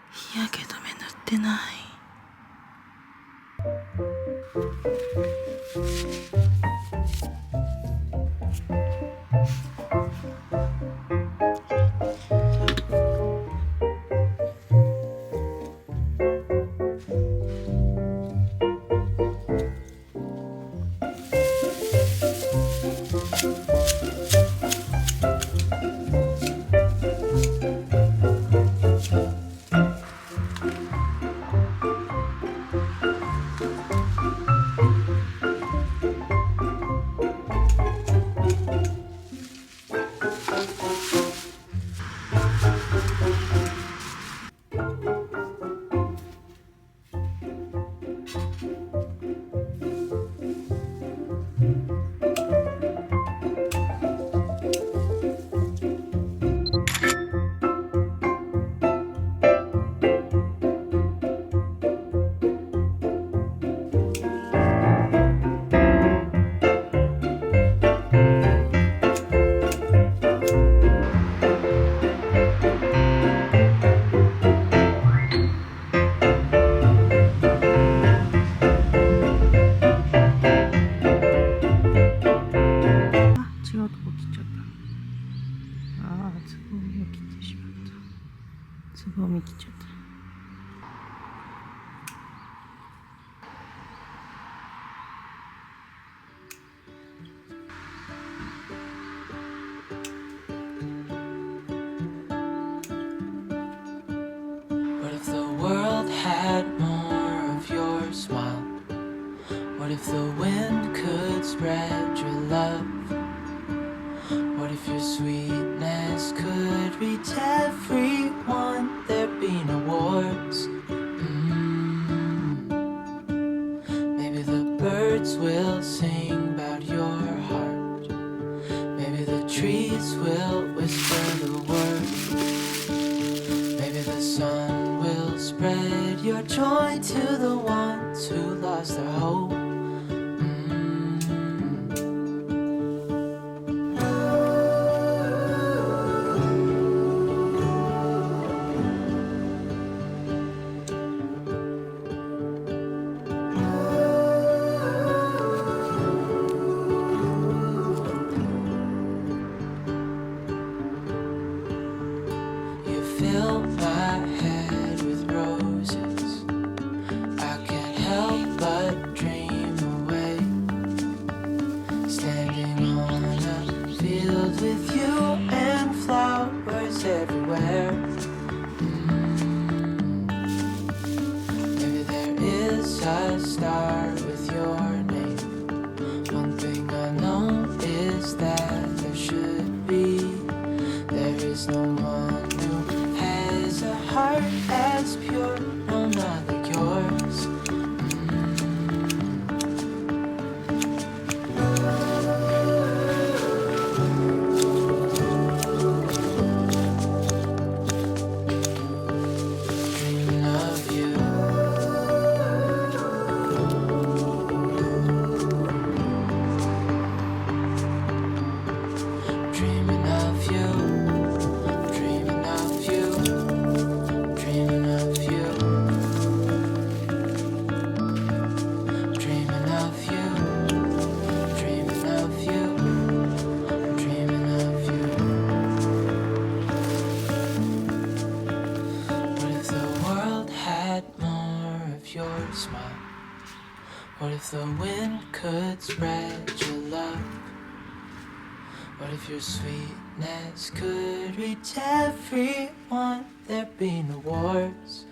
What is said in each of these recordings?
日焼け止め塗ってない。つぼみ切っちゃった。What if the world had more of your smile? What if the wind could spread your love? What if your sweetness could reach everyone? There'd be no wars. Maybe the birds will sing about your heart. Maybe the trees will whisper the word. Maybe the sun will spread your joy to the ones who lost their hope. Fill my head with roses. I can't help but dream away. Standing on a field with you and flowers everywhere. Maybe there is a star with your name. One thing I know is that there should be. There is no one a heart as pure, no, not like yours. Dreaming of you. Dreaming of you. Your smile. What if the wind could spread your love? What if your sweetness could reach everyone? There'd be no wars.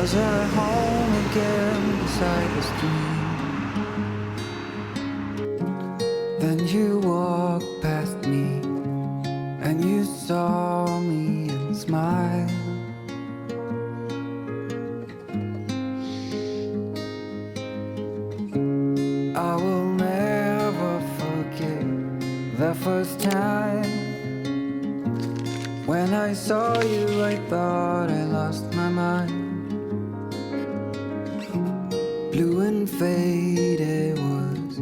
Was at home again beside the stream. Then you walked past me and you saw me and smiled. I will never forget the first time when I saw you. I thought I lost my mind. Blue and faded was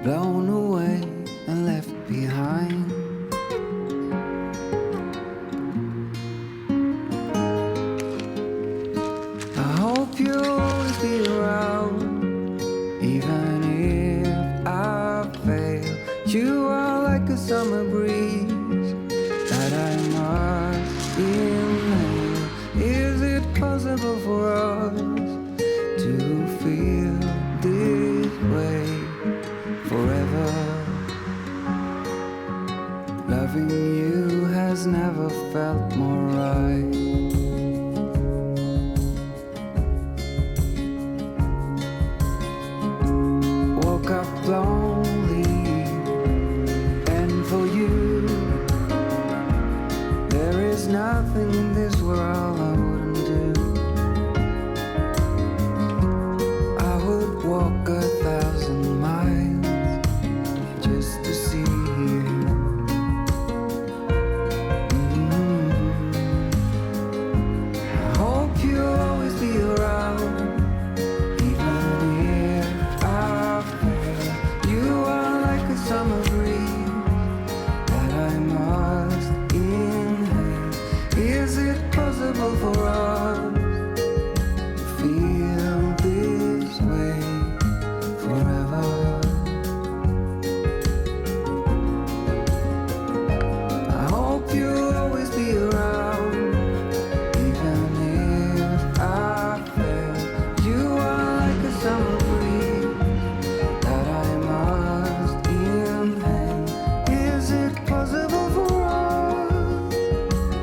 blown away and left behind. I hope you'll always be around, even if I fail. You are like a summer breeze that I must inhale. Is it possible for us to feel this way forever? Loving you has never felt more right. Woke up lonely, and for you there is nothing in this world I wouldn't do. I would walk 1,000 miles just to see you. I hope you'll always be around, even if I fail. You are like a summer breeze that I must inhale. Is it possible for us to feel this way forever? I hope you'll always be around, even if I fail. You are like a summer breeze that I must inhale. Is it possible for us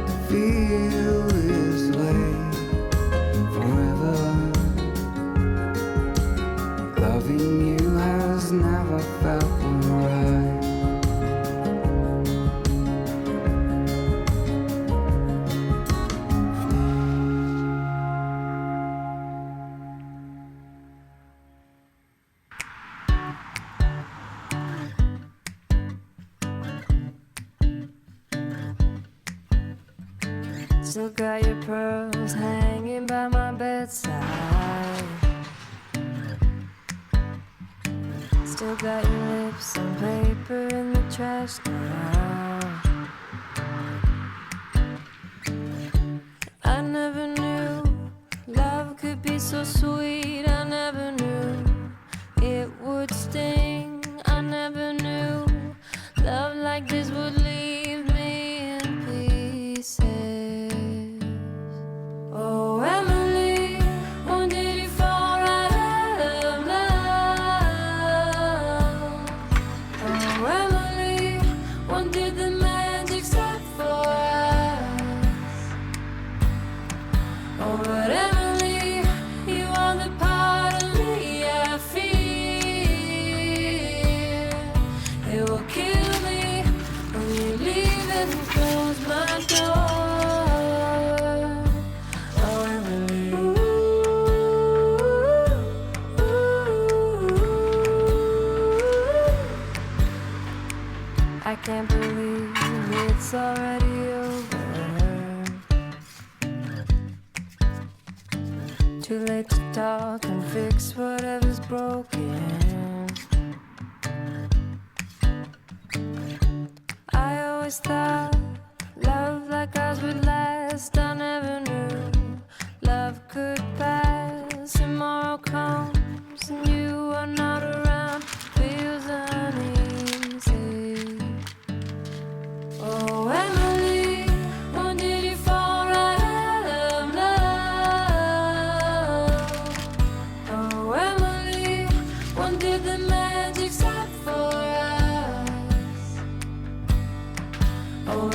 to feel this way forever? Loving you has never felt right. Still got your pearls hanging by my bedside. Still got your lips on paper in the trash now. I never knew love could be so sweet. I never knew it would sting. I never knew love like this would leave me in pieces. Oh, Emily, when did you fall out of love? Oh, Emily, when did the magic start for us? Oh, but Emily, you are the part of me I fear. It will kill me when you leave and close my door. Oh, Emily. I can't believe it's already over. Too late to talk and fix whatever's broken. I always thought love like ours would last. I never knew love could pass. Tomorrow comes and you are not around. Feels uneasy. Oh, Emily, when did you fall out of love? Oh, Emily, when did the magic start for us? Oh,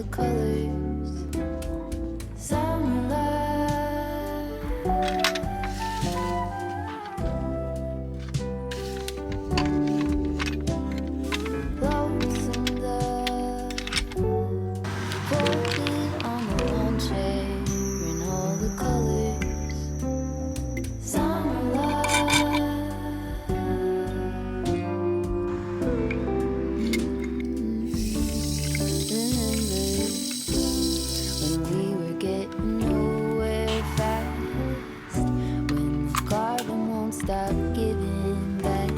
the colors. Summer love. Lonesome dove. Folded on the lawn chair in all the colors. Summer love. Remember when we were getting nowhere fast, when the garden won't stop giving back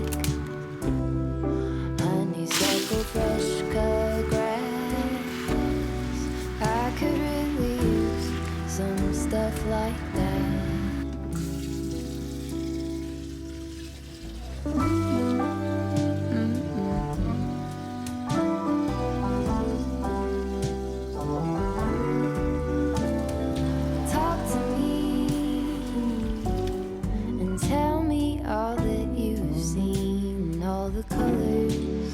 honeysuckle, fresh cut grass. I could really use some stuff like that. Talk to me and tell me all that you've seen, all the colors.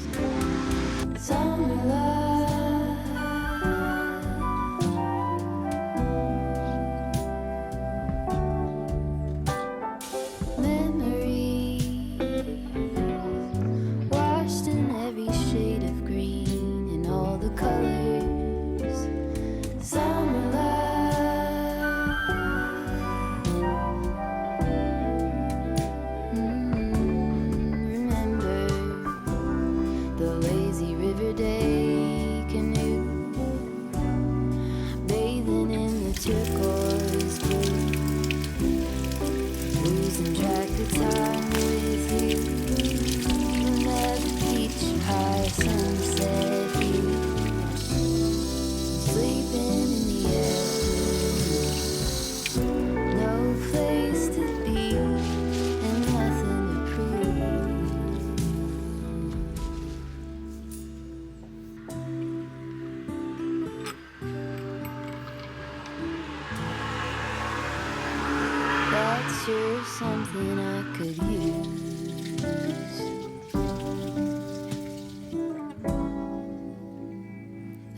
Summer love. Memories washed in every shade of green and all the colors. Summer love. Remember the lazy river day canoe, bathing in the turquoise blue, losing track of time with you. That beach high sunset view, sleeping in the air, no place to be and nothing to prove. That's sure something I could use.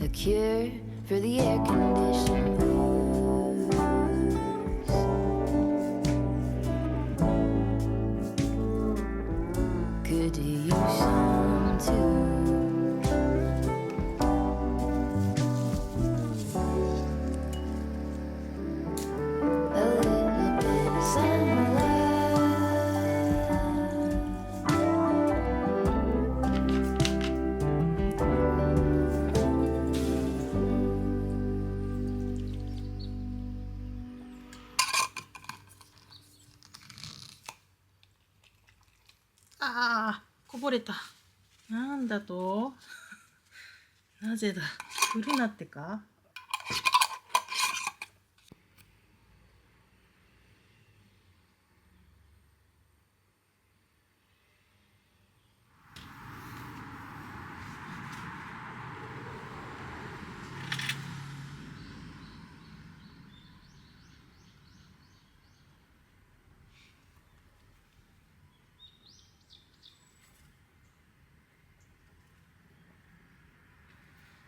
A cure for the air conditioned blues. Could use some too. A little bit of summer love.こぼれた。なんだとなぜだ。振るなってか。